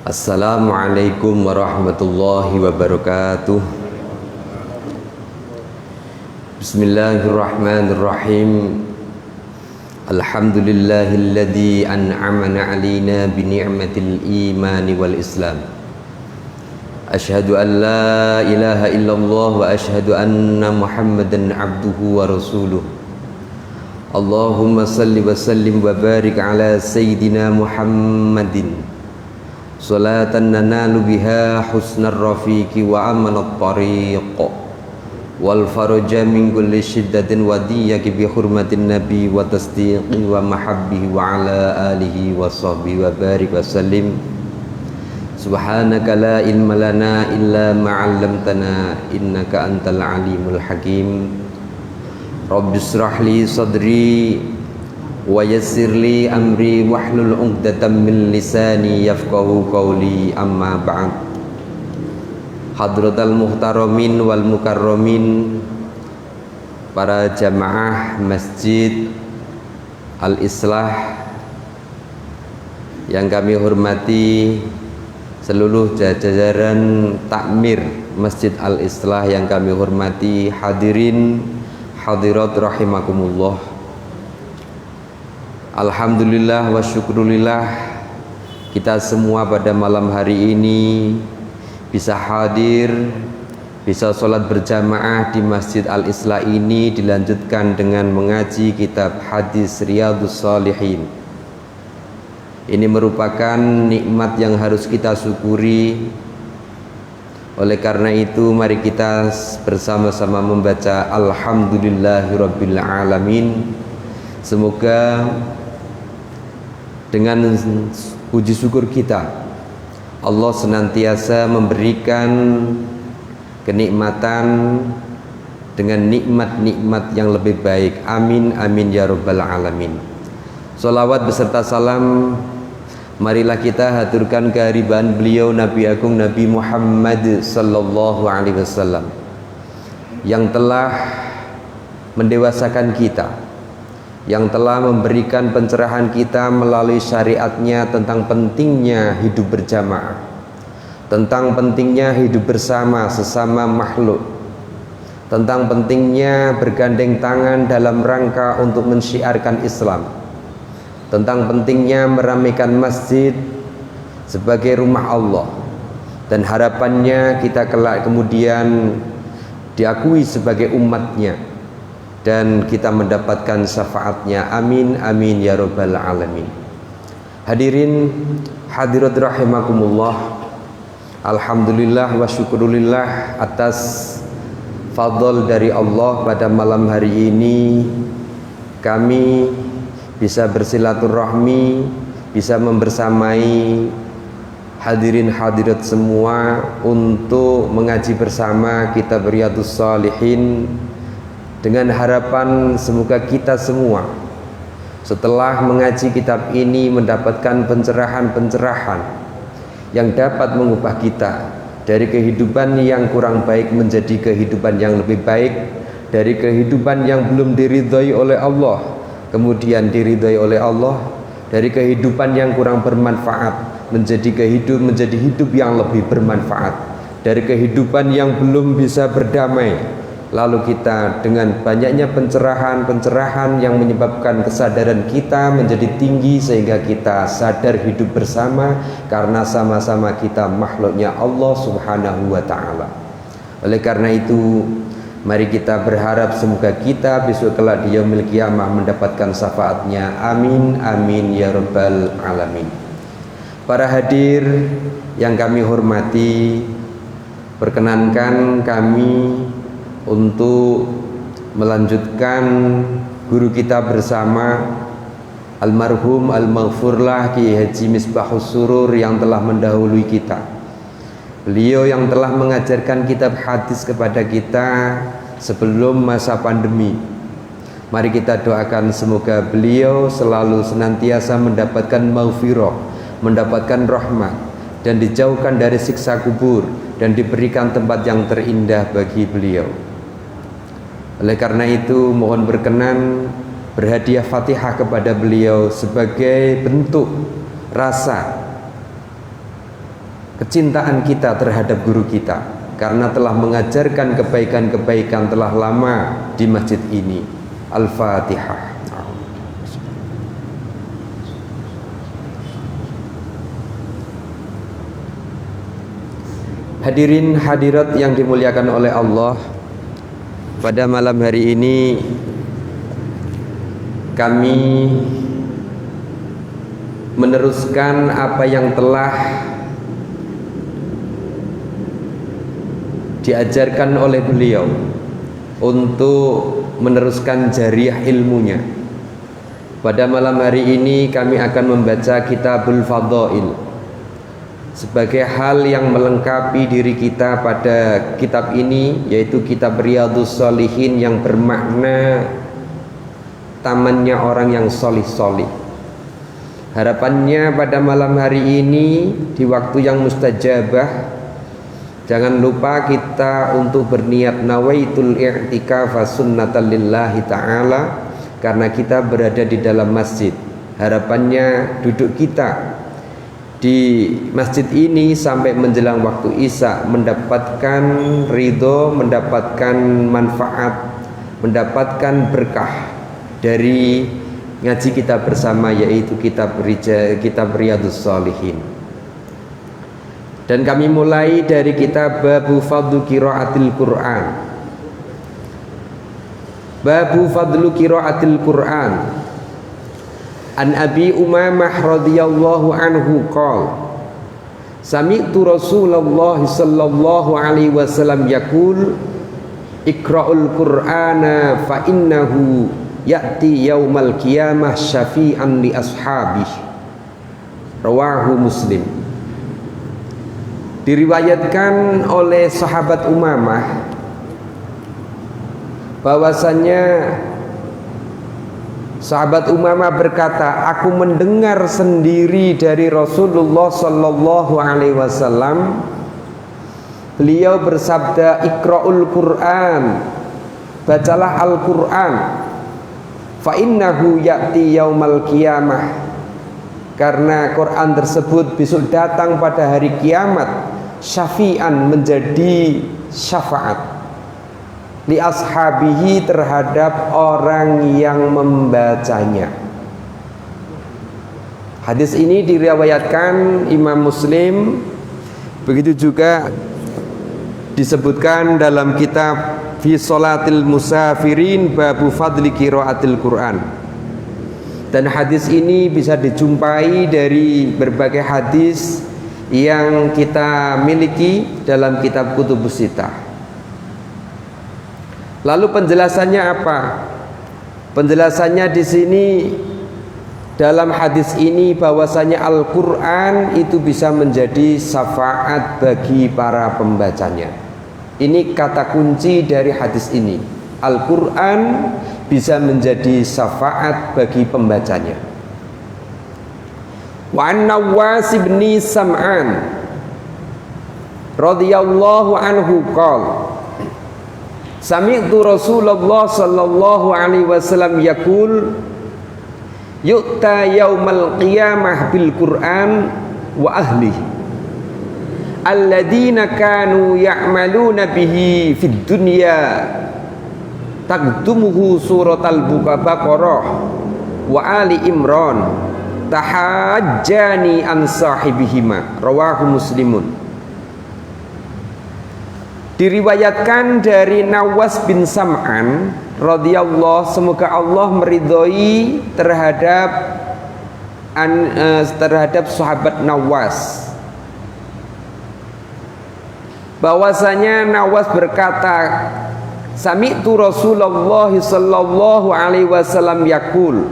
Assalamualaikum warahmatullahi wabarakatuh. Bismillahirrahmanirrahim. Alhamdulillahilladzi an'amana 'alaina bi ni'matil imani wal islam. Asyhadu an la ilaha illallah wa asyhadu anna Muhammadan 'abduhu wa rasuluh. Allahumma salli wa sallim wa barik ala sayyidina Muhammadin salatan nanalu biha husnar rafiqi wa amanat tariq wal faraja min kulli shiddatin wa diyaki bi hurmatin nabi wa tasdiqi wa mahabbihi wa ala alihi wa sahbihi wa barik wa sallim. Subhanaka la ilma lana illa ma 'allamtana innaka antal alimul hakim. Rabbi shrah li sadri wa yassir li amri wahlul 'uqdatam min lisani yafqahu qawli, amma ba'd. Hadratal muhtaramin wal mukarramin, para jamaah Masjid Al-Islah yang kami hormati, seluruh jajaran takmir Masjid Al-Islah yang kami hormati, hadirin hadirat rahimakumullah. Alhamdulillah wa syukrulillah, kita semua pada malam hari ini bisa hadir, bisa sholat berjamaah di Masjid Al-Islah ini, dilanjutkan dengan mengaji kitab hadis Riyadhus Shalihin. Ini merupakan nikmat yang harus kita syukuri. Oleh karena itu, mari kita bersama-sama membaca Alhamdulillahirabbil alamin. Semoga dengan puji syukur kita, Allah senantiasa memberikan kenikmatan dengan nikmat-nikmat yang lebih baik. Amin amin ya rabbal alamin. Sholawat beserta salam marilah kita haturkan kehadiran beliau Nabi Agung Nabi Muhammad sallallahu alaihi wasallam yang telah mendewasakan kita, yang telah memberikan pencerahan kita melalui syariatnya tentang pentingnya hidup berjamaah, tentang pentingnya hidup bersama sesama makhluk, tentang pentingnya bergandeng tangan dalam rangka untuk mensyiarkan Islam, tentang pentingnya meramaikan masjid sebagai rumah Allah, dan harapannya kita kelak kemudian diakui sebagai umatnya dan kita mendapatkan syafaatnya. Amin amin ya rabbal alamin. Hadirin hadirat rahimakumullah, alhamdulillah wa syukrulillah atas fadl dari Allah pada malam hari ini kami bisa bersilaturahmi, bisa membersamai hadirin hadirat semua untuk mengaji bersama kitab Riyadhus Shalihin, dengan harapan semoga kita semua setelah mengaji kitab ini mendapatkan pencerahan-pencerahan yang dapat mengubah kita dari kehidupan yang kurang baik menjadi kehidupan yang lebih baik, dari kehidupan yang belum diridhai oleh Allah kemudian diridhai oleh Allah, dari kehidupan yang kurang bermanfaat menjadi hidup yang lebih bermanfaat, dari kehidupan yang belum bisa berdamai lalu kita dengan banyaknya pencerahan-pencerahan yang menyebabkan kesadaran kita menjadi tinggi sehingga kita sadar hidup bersama karena sama-sama kita makhluknya Allah subhanahu wa ta'ala. Oleh karena itu, mari kita berharap semoga kita besok kelak di yaumil qiyamah mendapatkan syafaatnya. Amin amin ya rabbal alamin. Para hadir yang kami hormati, perkenankan kami untuk melanjutkan guru kita bersama almarhum al-maghfurlah Kiai Haji Misbahus Surur yang telah mendahului kita. Beliau yang telah mengajarkan kitab hadis kepada kita sebelum masa pandemi. Mari kita doakan semoga beliau selalu senantiasa mendapatkan maghfirah, mendapatkan rahmat, dan dijauhkan dari siksa kubur, dan diberikan tempat yang terindah bagi beliau. Oleh karena itu, mohon berkenan berhadiah Fatihah kepada beliau sebagai bentuk rasa kecintaan kita terhadap guru kita karena telah mengajarkan kebaikan-kebaikan telah lama di masjid ini. Al-Fatihah. Hadirin hadirat yang dimuliakan oleh Allah, pada malam hari ini kami meneruskan apa yang telah diajarkan oleh beliau untuk meneruskan jariah ilmunya. Pada malam hari ini kami akan membaca Kitabul Fadhail sebagai hal yang melengkapi diri kita pada kitab ini, yaitu kitab Riyadhus Shalihin yang bermakna tamannya orang yang solih-solih. Harapannya pada malam hari ini di waktu yang mustajabah, jangan lupa kita untuk berniat nawaitul i'tikaf sunnatan lillahi ta'ala, karena kita berada di dalam masjid. Harapannya duduk kita di masjid ini sampai menjelang waktu Isya mendapatkan ridho, mendapatkan manfaat, mendapatkan berkah dari ngaji kita bersama, yaitu kitab Riyadhus Shalihin. Dan kami mulai dari kitab Babu Fadlu Qiraatil Quran. Babu Fadlu Qiraatil Quran. An Abi Umamah radhiyallahu anhu qala sami'tu Rasulullah sallallahu alaihi wasallam yaqul iqra'ul Qur'ana fa innahu ya'ti yaumal qiyamah syafi'an li ashabihi. Rawahu Muslim. Diriwayatkan oleh sahabat Umamah bahwasanya sahabat Umamah berkata, aku mendengar sendiri dari Rasulullah sallallahu alaihi wasallam, beliau bersabda, iqra'ul Qur'an, bacalah Al-Qur'an, fa innahu ya'ti yaumal qiyamah, karena Quran tersebut besok datang pada hari kiamat, syafi'an, menjadi syafaat, li ashabihi, terhadap orang yang membacanya. Hadis ini diriwayatkan Imam Muslim, begitu juga disebutkan dalam kitab Fi Sholatil Musafirin Babu Fadli Qiraatil Quran. Dan hadis ini bisa dijumpai dari berbagai hadis yang kita miliki dalam kitab Kutubus Sittah. Lalu penjelasannya apa? Penjelasannya di sini dalam hadis ini bahwasanya Al-Qur'an itu bisa menjadi syafaat bagi para pembacanya. Ini kata kunci dari hadis ini. Al-Qur'an bisa menjadi syafaat bagi pembacanya. Wa an-Nawas bin Sam'an radhiyallahu anhu qala sami'tu Rasulullah sallallahu alaihi wasallam yaqul yu'ta yaumal qiyamah bil Qur'an wa ahlihi alladzina kanu ya'maluna bihi fid dunya taqdumuhu suratal Baqarah wa Ali Imran tahajjani an sahibihima. Rawahu Muslimun. Diriwayatkan dari Nawas bin Sam'an radhiyallahu, semoga Allah meridhoi terhadap sahabat Nawas, bahwasanya Nawas berkata, sami'tu Rasulullah sallallahu alaihi wasallam yaqul,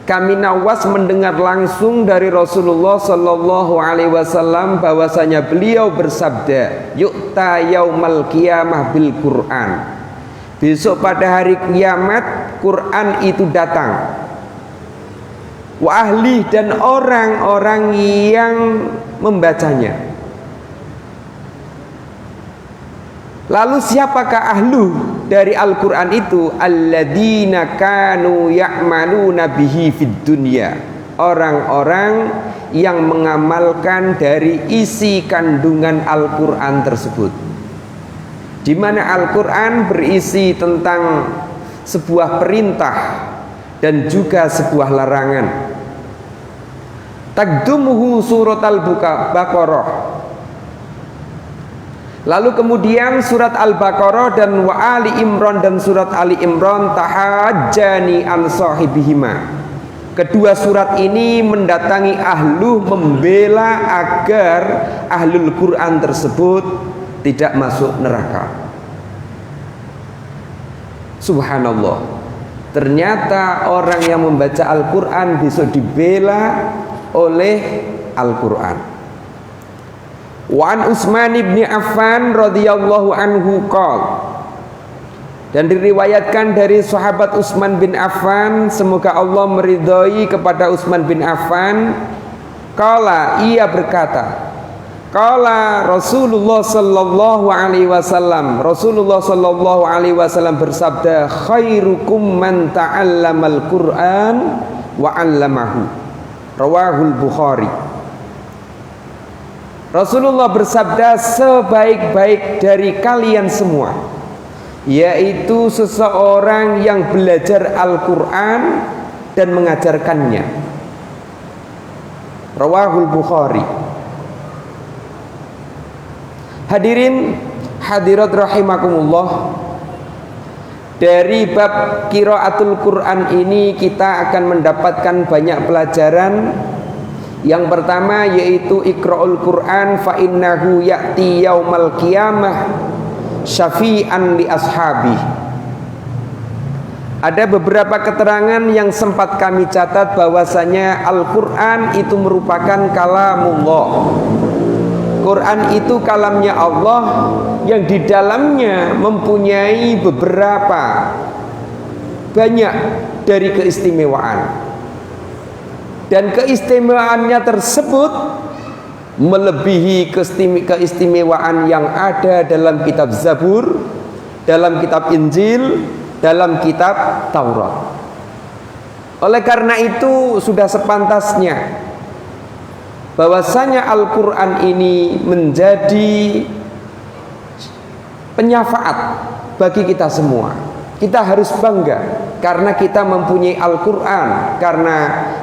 kami Nawas mendengar langsung dari Rasulullah sallallahu alaihi wasallam bahwasanya beliau bersabda, yu'ta yaumal qiyamah bil Qur'an, besok pada hari kiamat Quran itu datang, wa ahli, dan orang-orang yang membacanya. Lalu siapakah ahlu dari Al-Quran itu? Alladzina kanu ya'maluna bihi fid dunya, orang-orang yang mengamalkan dari isi kandungan Al-Quran tersebut, di mana Al-Quran berisi tentang sebuah perintah dan juga sebuah larangan. Taqdumuhu surat Al-Baqarah, lalu kemudian surat Al-Baqarah dan wa Ali Imran dan surat Ali Imran tahajjani an sahibihima. Kedua surat ini mendatangi ahlu membela agar ahlul Quran tersebut tidak masuk neraka. Subhanallah, ternyata orang yang membaca Al-Quran besok dibela oleh Al-Quran. Wa an Utsman bin Affan radhiyallahu anhu qala, dan diriwayatkan dari sahabat Utsman bin Affan, semoga Allah meridhai kepada Utsman bin Affan, qala, ia berkata, qala Rasulullah sallallahu alaihi wasallam, Rasulullah sallallahu alaihi wasallam bersabda, khairukum man ta'allamal Qur'an wa 'allamahu, rawahul Bukhari. Rasulullah bersabda, sebaik-baik dari kalian semua yaitu seseorang yang belajar Al-Quran dan mengajarkannya. Rawahul Bukhari. Hadirin hadirat rahimakumullah, dari bab qiraatul Quran ini kita akan mendapatkan banyak pelajaran. Yang pertama yaitu iqra'ul Quran fa innahu ya'ti yaumal qiyamah syafi'an li ashabi. Ada beberapa keterangan yang sempat kami catat bahwasanya Al-Quran itu merupakan kalamullah. Quran itu kalamnya Allah yang di dalamnya mempunyai beberapa banyak dari keistimewaan, dan keistimewaannya tersebut melebihi keistimewaan yang ada dalam kitab Zabur, dalam kitab Injil, dalam kitab Taurat. Oleh karena itu sudah sepantasnya bahwasanya Al-Quran ini menjadi penyafaat bagi kita semua. Kita harus bangga karena kita mempunyai Al-Quran, karena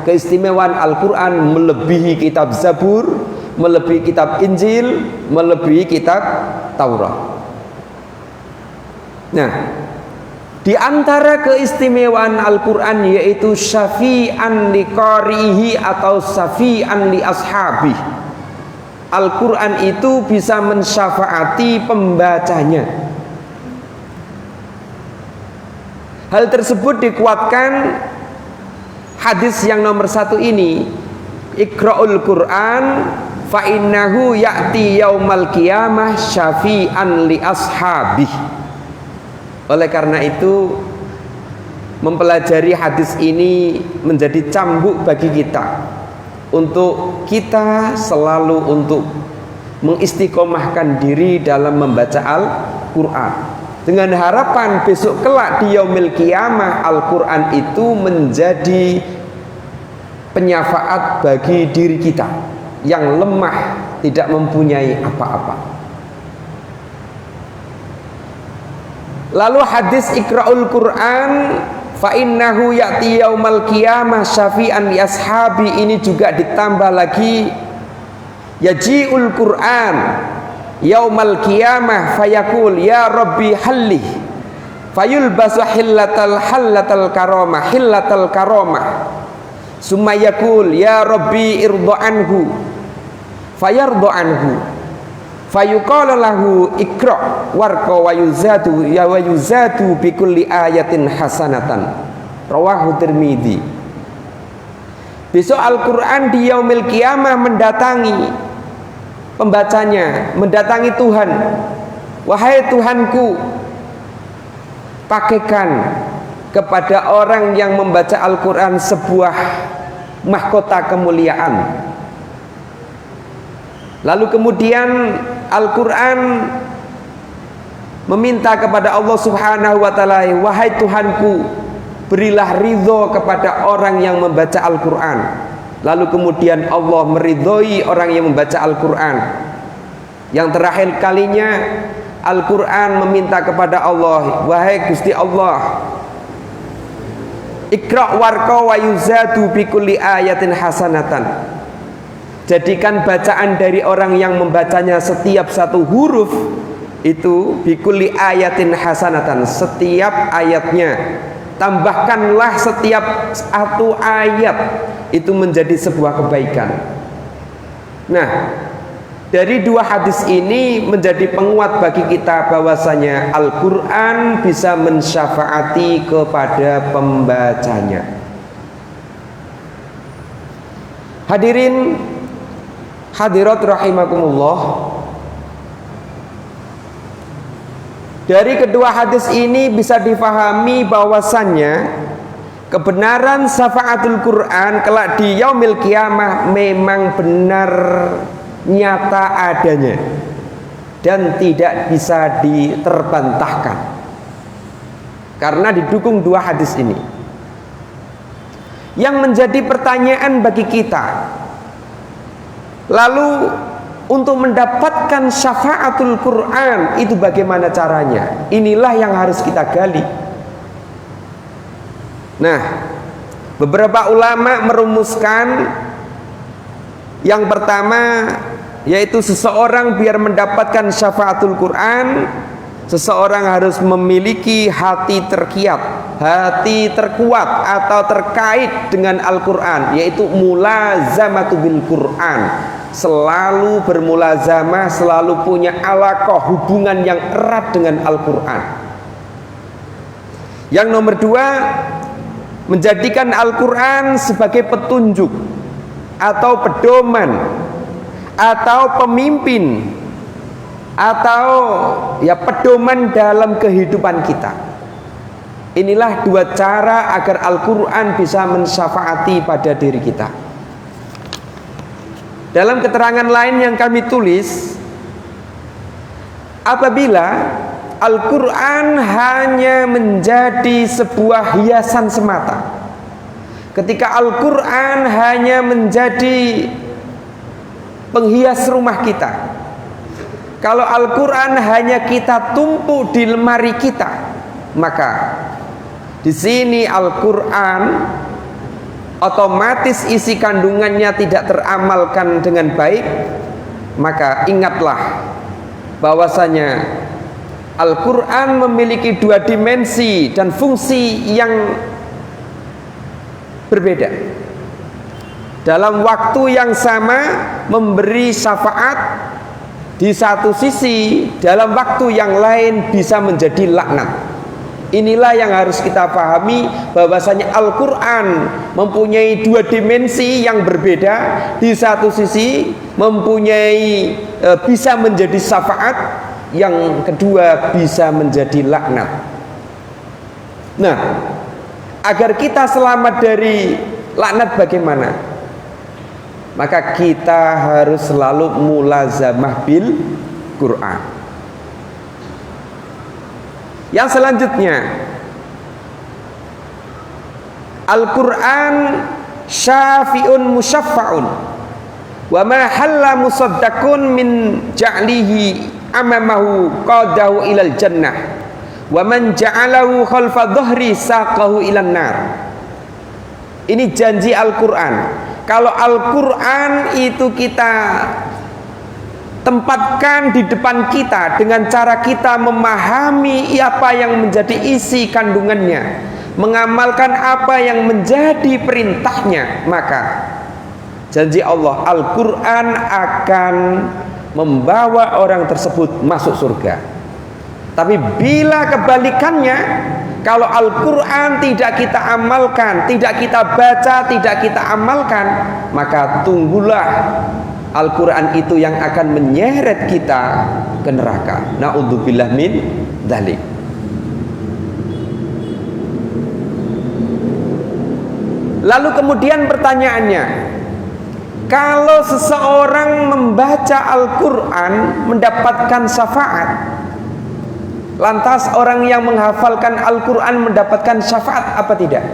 keistimewaan Al-Quran melebihi kitab Zabur, melebihi kitab Injil, melebihi kitab Taurat. Nah, di antara keistimewaan Al-Quran yaitu syafi'an li qarihi atau syafi'an li ashabi. Al-Quran itu bisa mensyafaati pembacanya. Hal tersebut dikuatkan hadis yang nomor 1 ini, iqra'ul Quran fa innahu ya'ti yaumal qiyamah syafi'an li ashabih. Oleh karena itu mempelajari hadis ini menjadi cambuk bagi kita untuk kita selalu untuk mengistiqomahkan diri dalam membaca Al-Quran, dengan harapan besok kelak di yaumil qiyamah Al-Quran itu menjadi penyafaat bagi diri kita yang lemah, tidak mempunyai apa-apa. Lalu hadis iqra'ul Quran fa innahu ya'ti yaumal qiyamah syafi'an li ashabi ini juga ditambah lagi, yaji'ul Quran yaumal qiyamah fayaqul ya rabbi halli fayulbasu hillatal karamah summa yaqul ya rabbi irda anhu fayarda anhu fayuqala lahu iqra warqa wa yuzadu bi kulli ayatin hasanatan. Rawahu Tirmidzi. Besok Al-Quran di yaumil qiyamah mendatangi pembacanya, mendatangi Tuhan. Wahai Tuhanku, pakaikan kepada orang yang membaca Al-Quran sebuah mahkota kemuliaan. Lalu kemudian Al-Quran meminta kepada Allah Subhanahu wa ta'ala, wahai Tuhanku, berilah ridho kepada orang yang membaca Al-Quran. Lalu kemudian Allah meridhoi orang yang membaca Al-Quran. Yang terakhir kalinya Al-Quran meminta kepada Allah, wahai Gusti Allah, Iqra' warqa wa yuzadu bi kulli ayatin hasanatan. Jadikan bacaan dari orang yang membacanya setiap satu huruf itu bi kulli ayatin hasanatan, setiap ayatnya. Tambahkanlah setiap satu ayat itu menjadi sebuah kebaikan. Nah, dari dua hadis ini menjadi penguat bagi kita bahwasanya Al-Quran bisa mensyafaati kepada pembacanya. Hadirin hadirat rahimakumullah, dari kedua hadis ini bisa difahami bahwasannya kebenaran syafaatul Quran kelak di yaumil kiamah memang benar, nyata adanya dan tidak bisa diterbantahkan karena didukung dua hadis ini. Yang menjadi pertanyaan bagi kita, lalu untuk mendapatkan syafaatul Quran itu bagaimana caranya? Inilah yang harus kita gali. Nah, beberapa ulama merumuskan yang pertama, yaitu seseorang biar mendapatkan syafaatul Quran, seseorang harus memiliki hati terkiat, hati terkuat atau terkait dengan Al-Quran, yaitu mulazamatu bil Quran, selalu bermulazamah, selalu punya alaqah, hubungan yang erat dengan Al-Quran. Yang nomor dua, menjadikan Al-Quran sebagai petunjuk atau pedoman atau pemimpin atau ya pedoman dalam kehidupan kita. Inilah dua cara agar Al-Quran bisa mensyafaati pada diri kita. Dalam keterangan lain yang kami tulis, apabila Al-Quran hanya menjadi sebuah hiasan semata, ketika Al-Quran hanya menjadi penghias rumah kita, kalau Al-Quran hanya kita tumpuk di lemari kita, maka di sini Al-Quran otomatis isi kandungannya tidak teramalkan dengan baik. Maka ingatlah bahwasanya Al-Quran memiliki dua dimensi dan fungsi yang berbeda. Dalam waktu yang sama memberi syafaat di satu sisi, dalam waktu yang lain bisa menjadi laknat. Inilah yang harus kita pahami, bahwasanya Al-Quran mempunyai dua dimensi yang berbeda. Di satu sisi mempunyai bisa menjadi syafaat, yang kedua bisa menjadi laknat. Nah, agar kita selamat dari laknat bagaimana? Maka kita harus selalu mulazamah bil Quran. Yang selanjutnya, Al-Quran syafi'un musyaffa'un wa ma halla musaddaqun min ja'lihi amamahu qadahu ilal jannah wa man ja'alahu khalfa dhahri saqahu ilan nar. Ini janji Al-Quran. Kalau Al-Quran itu kita tempatkan di depan kita dengan cara kita memahami apa yang menjadi isi kandungannya, mengamalkan apa yang menjadi perintahnya, maka janji Allah, Al-Quran akan membawa orang tersebut masuk surga. Tapi bila kebalikannya, kalau Al-Quran tidak kita amalkan, tidak kita baca, tidak kita amalkan, maka tunggulah Al-Quran itu yang akan menyeret kita ke neraka. Na'udzubillah min dzalik. Lalu kemudian pertanyaannya, kalau seseorang membaca Al-Quran mendapatkan syafaat, lantas orang yang menghafalkan Al-Quran mendapatkan syafaat apa tidak?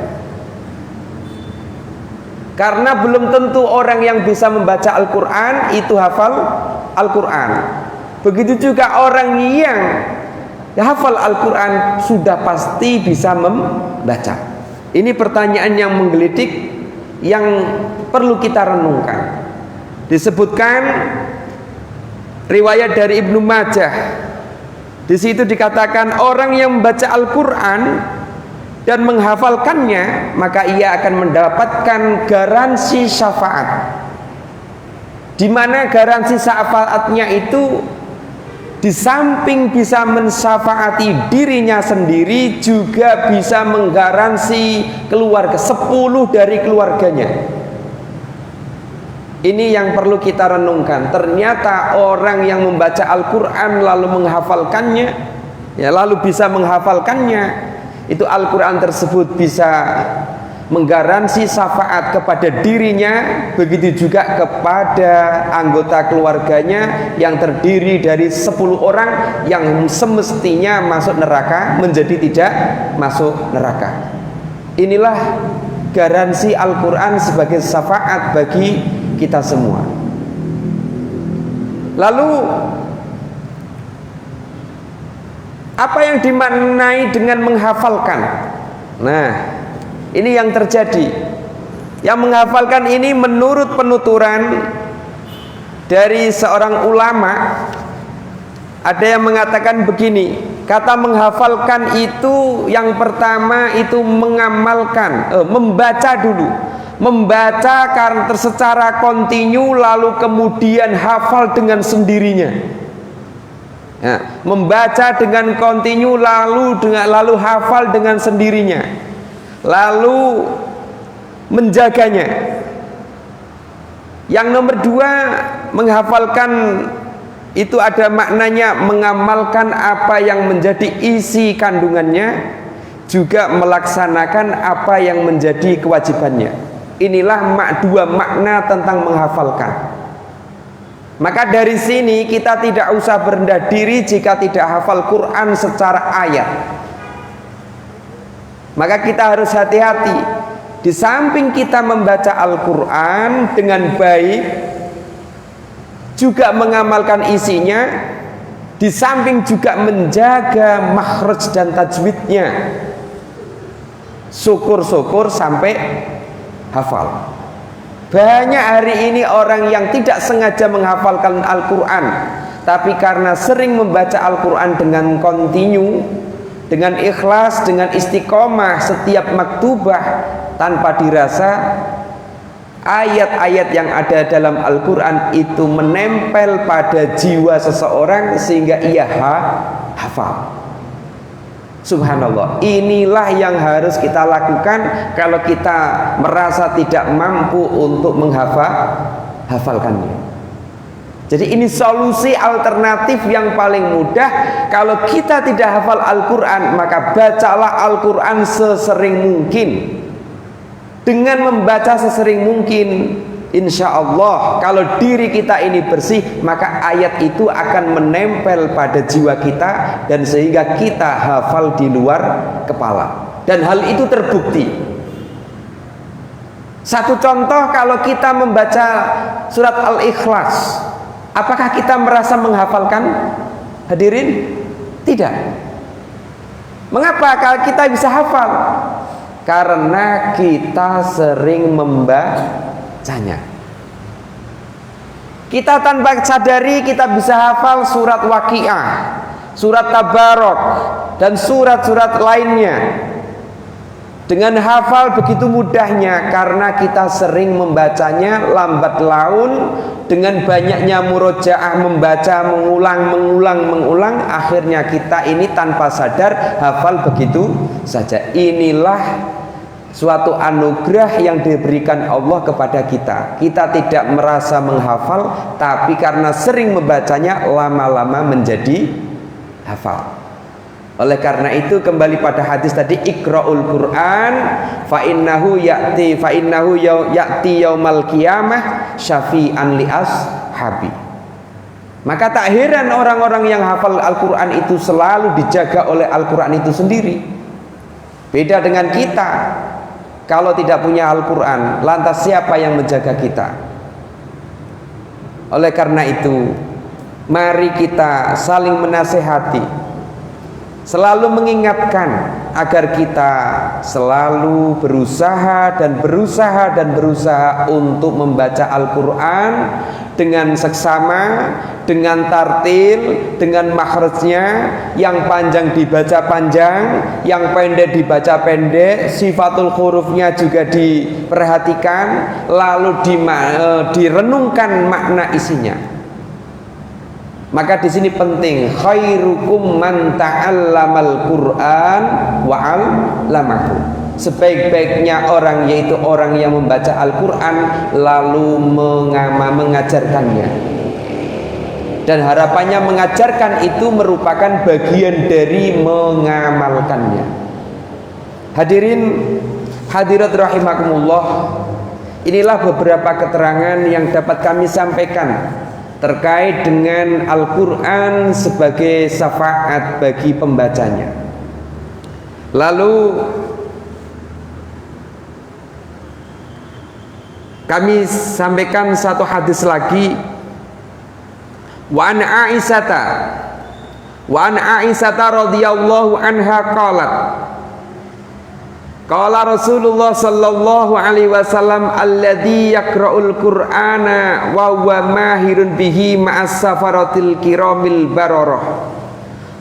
Karena belum tentu orang yang bisa membaca Al-Quran itu hafal Al-Quran. Begitu juga orang yang hafal Al-Quran sudah pasti bisa membaca. Ini pertanyaan yang menggelitik yang perlu kita renungkan. Disebutkan riwayat dari Ibnu Majah. Di situ dikatakan orang yang membaca Al-Quran dan menghafalkannya, maka ia akan mendapatkan garansi syafaat. Di mana garansi syafaatnya itu di samping bisa mensyafaati dirinya sendiri, juga bisa menggaransi keluarga 10 dari keluarganya. Ini yang perlu kita renungkan. Ternyata orang yang membaca Al-Quran lalu menghafalkannya, ya lalu bisa menghafalkannya, itu Al-Quran tersebut bisa menggaransi syafaat kepada dirinya, begitu juga kepada anggota keluarganya yang terdiri dari 10 orang yang semestinya masuk neraka menjadi tidak masuk neraka. Inilah garansi Al-Quran sebagai syafaat bagi kita semua. Lalu apa yang dimaknai dengan menghafalkan? Nah, ini yang terjadi. Yang menghafalkan ini menurut penuturan dari seorang ulama, ada yang mengatakan begini, kata menghafalkan itu yang pertama itu mengamalkan, membaca dulu. Membaca karena secara kontinu lalu kemudian hafal dengan sendirinya. Ya, membaca dengan kontinu lalu hafal dengan sendirinya, lalu menjaganya. Yang nomor 2, menghafalkan itu ada maknanya mengamalkan apa yang menjadi isi kandungannya, juga melaksanakan apa yang menjadi kewajibannya. Inilah 2 makna tentang menghafalkan. Maka dari sini kita tidak usah berendah diri jika tidak hafal Quran secara ayat. Maka kita harus hati-hati. Di samping kita membaca Al-Quran dengan baik, juga mengamalkan isinya, di samping juga menjaga makhraj dan tajwidnya. Syukur-syukur sampai hafal. Banyak hari ini orang yang tidak sengaja menghafalkan Al-Quran, tapi karena sering membaca Al-Quran dengan kontinu, dengan ikhlas, dengan istiqomah setiap maktubah, tanpa dirasa ayat-ayat yang ada dalam Al-Quran itu menempel pada jiwa seseorang sehingga ia hafal. Subhanallah, inilah yang harus kita lakukan kalau kita merasa tidak mampu untuk menghafalkannya. Jadi ini solusi alternatif yang paling mudah. Kalau kita tidak hafal Al-Quran, maka bacalah Al-Quran sesering mungkin. Dengan membaca sesering mungkin, insya Allah kalau diri kita ini bersih, maka ayat itu akan menempel pada jiwa kita, dan sehingga kita hafal di luar kepala. Dan hal itu terbukti. Satu contoh, kalau kita membaca surat Al-Ikhlas, apakah kita merasa menghafalkan? Hadirin, tidak. Mengapa kalau kita bisa hafal? Karena kita sering membacanya. Kita tanpa sadari kita bisa hafal surat Waqiah, surat Tabarok, dan surat-surat lainnya. Dengan hafal begitu mudahnya karena kita sering membacanya lambat laun. Dengan banyaknya murojaah, membaca mengulang, akhirnya kita ini tanpa sadar hafal begitu saja. Inilah suatu anugerah yang diberikan Allah kepada kita. Kita tidak merasa menghafal, tapi karena sering membacanya lama-lama menjadi hafal. Oleh karena itu kembali pada hadis tadi, Iqra'ul Quran fa innahu ya'ti yaumal qiyamah syafi'an li ashabi. Maka tak heran orang-orang yang hafal Al-Quran itu selalu dijaga oleh Al-Quran itu sendiri. Beda dengan kita. Kalau tidak punya Al-Quran, lantas siapa yang menjaga kita? Oleh karena itu, mari kita saling menasehati, selalu mengingatkan agar kita selalu berusaha untuk membaca Al-Quran dengan seksama, dengan tartil, dengan makhrajnya, yang panjang dibaca panjang, yang pendek dibaca pendek, sifatul hurufnya juga diperhatikan, lalu direnungkan makna isinya. Maka di sini penting, khairukum man ta'allamal Qur'an wa 'allamahu. Sebaik-baiknya orang yaitu orang yang membaca Al-Qur'an lalu mengajarkannya. Dan harapannya mengajarkan itu merupakan bagian dari mengamalkannya. Hadirin hadirat rahimakumullah, inilah beberapa keterangan yang dapat kami sampaikan terkait dengan Al-Quran sebagai syafaat bagi pembacanya. Lalu kami sampaikan satu hadis lagi. Wa an Aisyata radhiyallahu anha qalat, qala Rasulullah sallallahu alaihi wasallam, alladzi yaqra'ul Qur'ana wa huwa mahirun bihi ma'as safaratil kiramil bararah,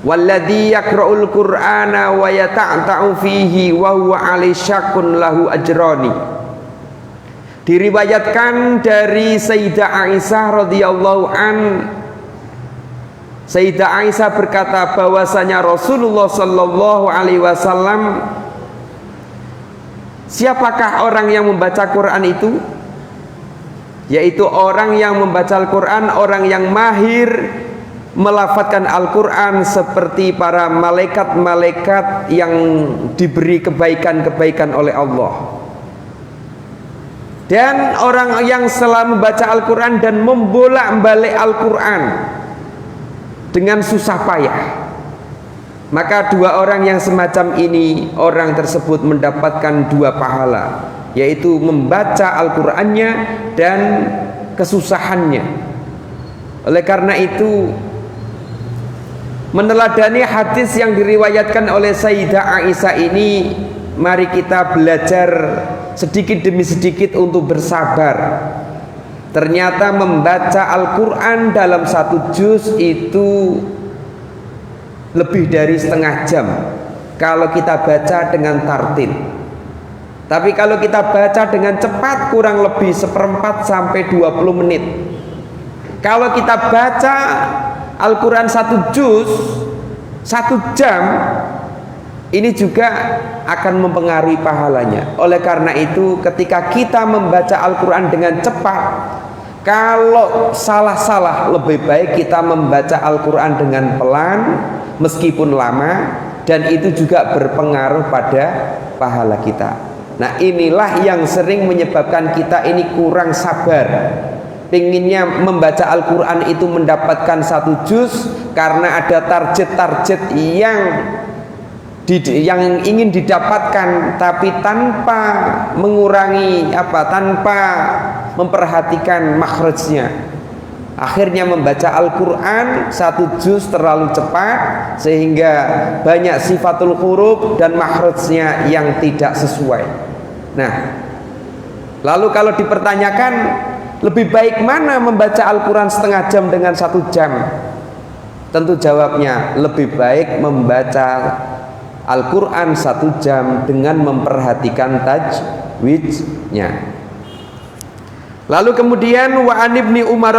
walladzi yaqra'ul Qur'ana wa yata'ta'u fihi wa huwa alai syaqqun lahu ajrani. Diriwayatkan dari Sayyidah Aisyah radhiyallahu an, Sayyidah Aisyah berkata bahwasanya Rasulullah sallallahu alaihi wasallam, siapakah orang yang membaca Quran itu? Yaitu orang yang membaca Al-Quran, orang yang mahir melafadzkan Al-Quran seperti para malaikat-malaikat yang diberi kebaikan-kebaikan oleh Allah. Dan orang yang selalu membaca Al-Quran dan membolak-balik Al-Quran dengan susah payah, maka dua orang yang semacam ini, orang tersebut mendapatkan dua pahala, yaitu membaca Al-Qur'annya dan kesusahannya. Oleh karena itu, meneladani hadis yang diriwayatkan oleh Sayyidah Aisyah ini, mari kita belajar sedikit demi sedikit untuk bersabar. Ternyata membaca Al-Quran dalam satu juz itu lebih dari setengah jam kalau kita baca dengan tartil. Tapi kalau kita baca dengan cepat kurang lebih 1/4 sampai 20 menit. Kalau kita baca Al-Quran satu juz 1 jam, ini juga akan mempengaruhi pahalanya. Oleh karena itu, ketika kita membaca Al-Quran dengan cepat, kalau salah-salah, lebih baik kita membaca Al-Quran dengan pelan meskipun lama, dan itu juga berpengaruh pada pahala kita. Nah, inilah yang sering menyebabkan kita ini kurang sabar, pinginnya membaca Al-Quran itu mendapatkan 1 juz karena ada target-target yang ingin didapatkan, tapi tanpa mengurangi tanpa memperhatikan makhrajnya. Akhirnya membaca Al-Quran 1 juz terlalu cepat sehingga banyak sifatul huruf dan makhrajnya yang tidak sesuai. Nah, lalu kalau dipertanyakan lebih baik mana membaca Al-Quran setengah jam dengan 1 jam, tentu jawabnya lebih baik membaca Al-Quran 1 jam dengan memperhatikan tajwidnya. Lalu kemudian wa an ibni Umar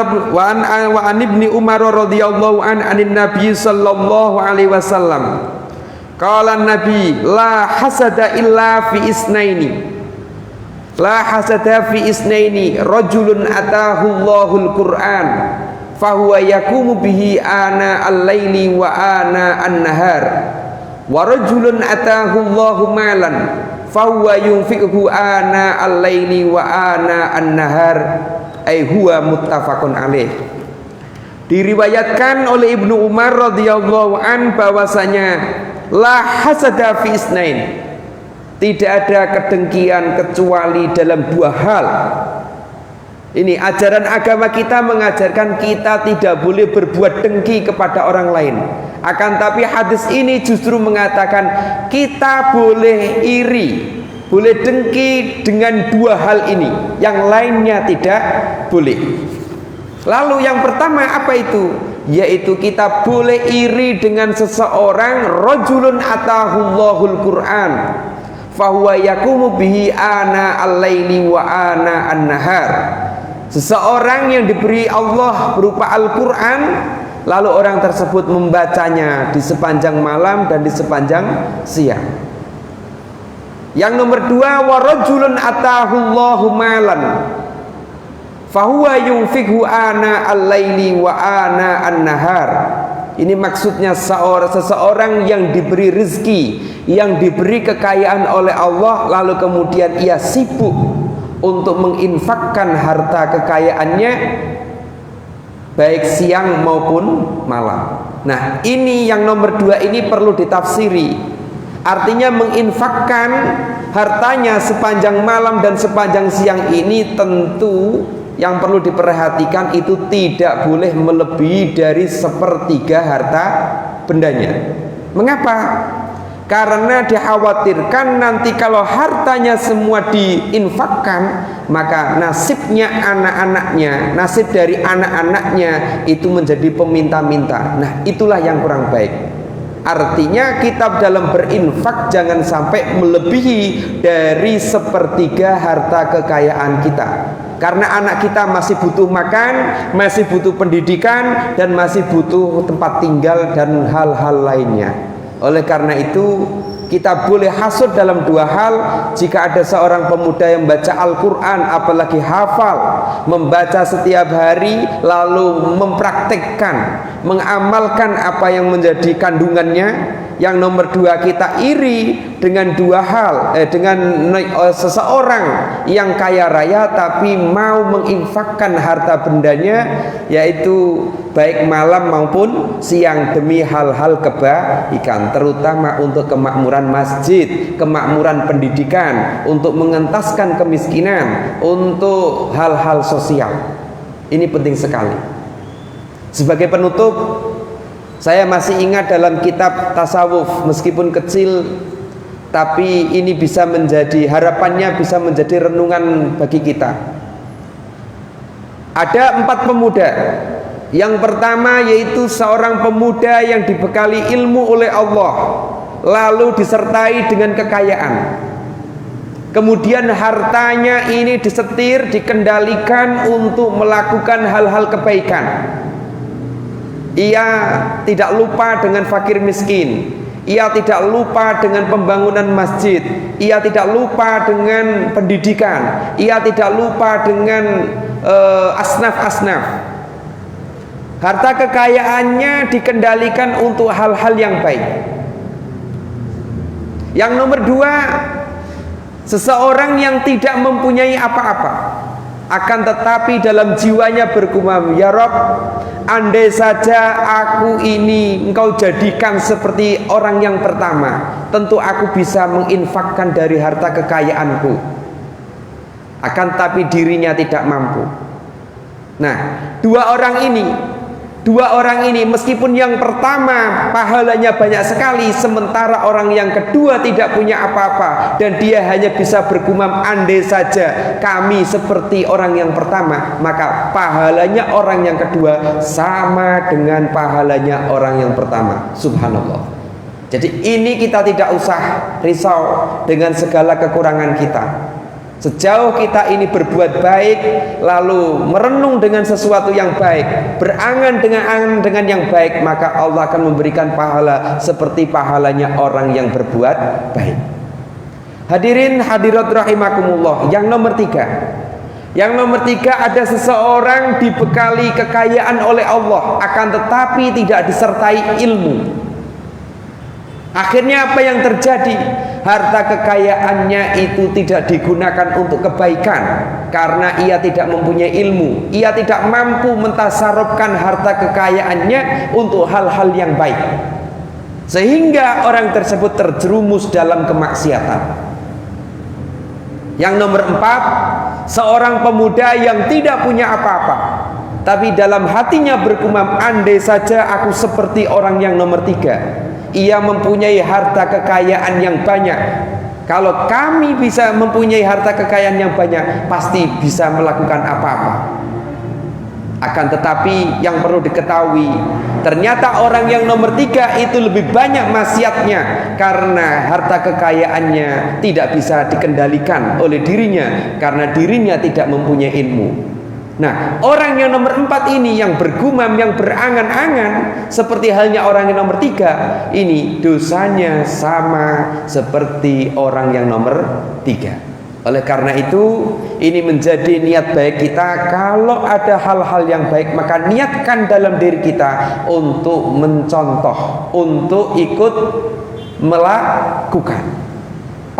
radhiyallahu anin Nabi sallallahu alaihi wasallam, qala Nabi la hasada illa fi isnaini rajulun atahu Allahul Qur'an fahuwa yakumu bihi ana al-laili wa ana an-nahar, wa rajulun atahu Allahu malan fahuwa yunfiquhu ana al-laili wa ana an-nahar, ay huwa muttafaqun alaih. Diriwayatkan oleh Ibnu Umar radhiyallahu an bahwasanya la hasada fi isnain, Tidak ada kedengkian kecuali dalam dua hal. Ini ajaran agama kita mengajarkan kita tidak boleh berbuat dengki kepada orang lain. Akan tapi hadis ini justru mengatakan kita boleh iri, boleh dengki dengan dua hal ini, yang lainnya tidak boleh. Lalu yang pertama apa itu? Yaitu kita boleh iri dengan seseorang, rajulun atahullahul Qur'an fahuwa yakumu bihi ana al-laili wa ana an-nahar. Seseorang yang diberi Allah berupa Al-Quran, lalu orang tersebut membacanya di sepanjang malam dan di sepanjang siang. Yang nomor dua, wa rajulun atahullahu malan fahuwa yunfikhu ana al-laili wa ana an-nahar. Ini maksudnya seseorang yang diberi rezeki, yang diberi kekayaan oleh Allah, lalu kemudian ia sibuk untuk menginfakkan harta kekayaannya baik siang maupun malam. Nah, ini yang nomor dua ini perlu ditafsiri. Artinya menginfakkan hartanya sepanjang malam dan sepanjang siang ini tentu yang perlu diperhatikan itu tidak boleh melebihi dari sepertiga harta bendanya. Mengapa? Karena dikhawatirkan nanti kalau hartanya semua diinfakkan, maka nasibnya anak-anaknya, nasib dari anak-anaknya itu menjadi peminta-minta. Nah, itulah yang kurang baik. Artinya kita dalam berinfak jangan sampai melebihi dari sepertiga harta kekayaan kita. Karena anak kita masih butuh makan, masih butuh pendidikan, dan masih butuh tempat tinggal dan hal-hal lainnya. Oleh karena itu kita boleh hasud dalam dua hal. Jika ada seorang pemuda yang membaca Al-Quran, apalagi hafal, membaca setiap hari, lalu mempraktekkan, mengamalkan apa yang menjadi kandungannya. Yang nomor dua, kita iri dengan dua hal, dengan seseorang yang kaya raya tapi mau menginfakkan harta bendanya, yaitu baik malam maupun siang demi hal-hal kebaikan, terutama untuk kemakmuran masjid, kemakmuran pendidikan, untuk mengentaskan kemiskinan, untuk hal-hal sosial. Ini penting sekali. Sebagai penutup, saya masih ingat dalam kitab tasawuf, meskipun kecil, tapi ini bisa menjadi, harapannya bisa menjadi renungan bagi kita. Ada 4 pemuda. Yang pertama yaitu seorang pemuda yang dibekali ilmu oleh Allah, lalu disertai dengan kekayaan. Kemudian hartanya ini disetir, dikendalikan untuk melakukan hal-hal kebaikan. Ia tidak lupa dengan fakir miskin, ia tidak lupa dengan pembangunan masjid, ia tidak lupa dengan pendidikan, ia tidak lupa dengan asnaf-asnaf. Harta kekayaannya dikendalikan untuk hal-hal yang baik. Yang nomor dua, seseorang yang tidak mempunyai apa-apa, akan tetapi dalam jiwanya bergumam, ya Rob, andai saja aku ini engkau jadikan seperti orang yang pertama, tentu aku bisa menginfakkan dari harta kekayaanku. Akan tapi dirinya tidak mampu. Nah, dua orang ini meskipun yang pertama pahalanya banyak sekali, sementara orang yang kedua tidak punya apa-apa, dan dia hanya bisa bergumam, andai saja kami seperti orang yang pertama, maka pahalanya orang yang kedua sama dengan pahalanya orang yang pertama. Subhanallah. Jadi ini kita tidak usah risau dengan segala kekurangan kita. Sejauh kita ini berbuat baik, lalu merenung dengan sesuatu yang baik, berangan dengan yang baik, maka Allah akan memberikan pahala seperti pahalanya orang yang berbuat baik. Hadirin hadirat rahimakumullah. Yang nomor tiga, ada seseorang dibekali kekayaan oleh Allah, akan tetapi tidak disertai ilmu. Akhirnya apa yang terjadi? Harta kekayaannya itu tidak digunakan untuk kebaikan, karena ia tidak mempunyai ilmu. Ia tidak mampu mentasarufkan harta kekayaannya untuk hal-hal yang baik, sehingga orang tersebut terjerumus dalam kemaksiatan. Yang nomor 4, seorang pemuda yang tidak punya apa-apa, tapi dalam hatinya bergumam, andai saja aku seperti orang yang nomor 3. Ia mempunyai harta kekayaan yang banyak. Kalau kami bisa mempunyai harta kekayaan yang banyak, pasti bisa melakukan apa-apa. Akan tetapi yang perlu diketahui, ternyata orang yang nomor 3 itu lebih banyak maksiatnya, karena harta kekayaannya tidak bisa dikendalikan oleh dirinya, karena dirinya tidak mempunyai ilmu. Nah, orang yang nomor 4 ini yang bergumam, yang berangan-angan seperti halnya orang yang nomor 3, ini dosanya sama seperti orang yang nomor 3. Oleh karena itu, ini menjadi niat baik kita. Kalau ada hal-hal yang baik, maka niatkan dalam diri kita untuk mencontoh, untuk ikut melakukan.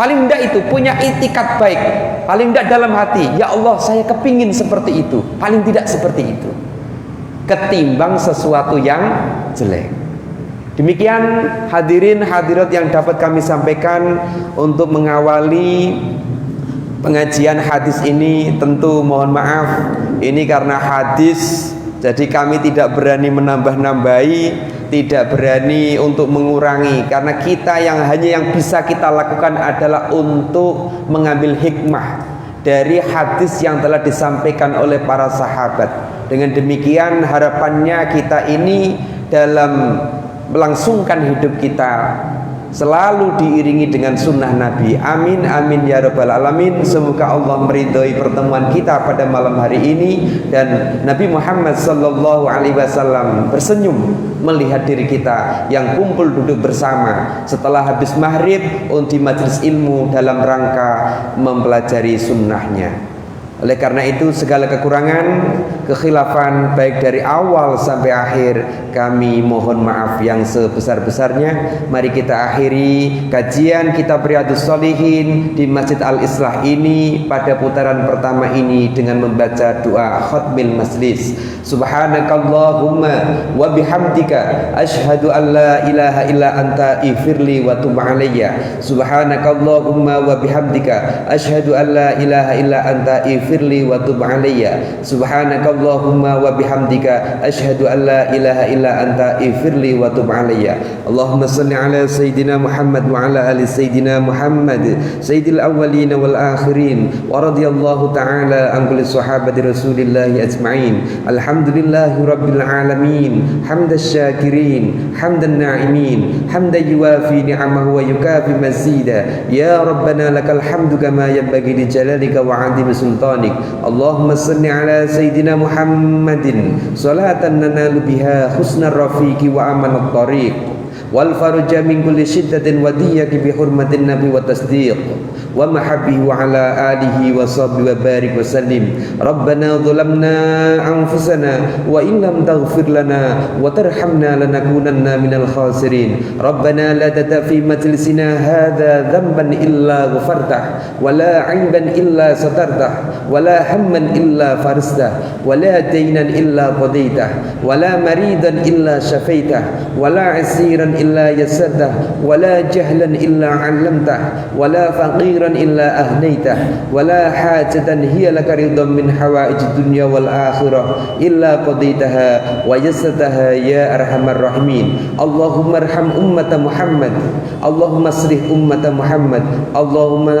Paling tidak itu punya itikat baik, paling tidak dalam hati, ya Allah saya kepingin seperti itu, paling tidak seperti itu, ketimbang sesuatu yang jelek. Demikian hadirin hadirat yang dapat kami sampaikan untuk mengawali pengajian hadis ini. Tentu mohon maaf, ini karena hadis, jadi kami tidak berani menambah-nambahi, tidak berani untuk mengurangi, karena kita hanya yang bisa kita lakukan adalah untuk mengambil hikmah dari hadis yang telah disampaikan oleh para sahabat. Dengan demikian harapannya kita ini dalam melangsungkan hidup kita selalu diiringi dengan sunnah Nabi. Amin amin ya rabbal alamin. Semoga Allah meridhoi pertemuan kita pada malam hari ini, dan Nabi Muhammad sallallahu alaihi wasallam tersenyum melihat diri kita yang kumpul duduk bersama setelah habis maghrib di majelis ilmu dalam rangka mempelajari sunnahnya. Oleh karena itu segala kekurangan, kekhilafan baik dari awal sampai akhir, kami mohon maaf yang sebesar-besarnya. Mari kita akhiri kajian kitab Riyadhus Shalihin di Masjid Al-Islah ini pada putaran pertama ini dengan membaca doa khatmil majlis. Subhanakallahumma wa bihamdika asyhadu an la ilaha illa anta ighfirli wa tub alayya. Subhanakallahumma wa bihamdika asyhadu an la ilaha illa anta ighfirli wa tub alayya. Subhanakallahumma wa bihamdika asyhadu an la ilaha illa anta ighfirli wa tub alayya. Allahumma salli ala sayyidina Muhammad wa ala ali sayyidina Muhammad sayyidil awwalin wal akhirin, wa radhiyallahu ta'ala an kulli sahabati Rasulillah ajma'in. Alhamdulillahi rabbil alamin, hamdas syakirin, hamdan na'imin, hamdan yuwafi ni'amahu wa yukafi mazida. Ya Rabbana lakal hamdu kama yanbaghi li jalalika wa 'azimi sultanik. Allahumma salli ala sayyidina Muhammadin salatan nanalu biha husnar rafiqi wa amanat tariq wal farja min kulli shiddatin wa diyaki bi hurmatin nabi wa tasdiq wa mahabbihi wa ala alihi wa sahbihi wa barik wa sallim. Rabbana zalamna anfusana wa in lam taghfir lana wa tarhamna lanakunanna minal khasirin. Rabbana la tada fi majlisina hadha dhanban illa ghafartah wa la 'aiban illa satartah wa la hamman illa faristah wa la daynan illa qadaitah wa la maridan illa syafaitah wa la 'asiran illa yassartah wa la jahlan illa 'allamtah wa la faqiran illa ahnaitah wa la hajatan hiya laka ridham min hawaijid dunya wal akhirah illa qadaitaha wa yassartaha ya arhamar rahimin. Allahumma arham ummata Muhammad, Allahumma aslih ummata Muhammad, Allahumma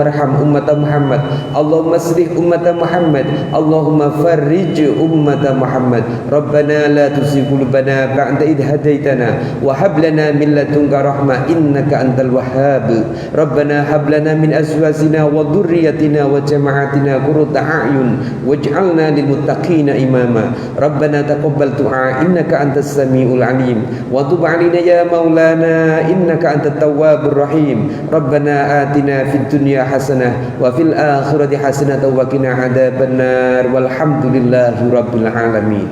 arham ummata Muhammad, Allahumma aslih ummata Muhammad, Allahumma farrij ummata Muhammad. Rabbana la tuzigh qulubana ba'da idh hadaitana wa hab lana min ladunka rahmah innaka antal wahhab. Rabbana hab lana min azwajina wa dhurriyyatina wa jama'atina qurrata a'yun waj'alna lil muttaqina imama. Rabbana taqabbal du'a innaka antas samiul alim wa tub 'alaina ya maulana innaka antat tawwabur rahim. Rabbana atina fid dunya hasanah wa fil akhirati hasanah wa qina adzabannar walhamdulillahi rabbil alamin.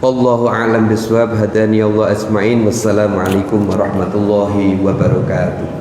Wallahu a'lam bishawab. Hadani Allah asma'in. Wassalamualaikum warahmatullahi wabarakatuh.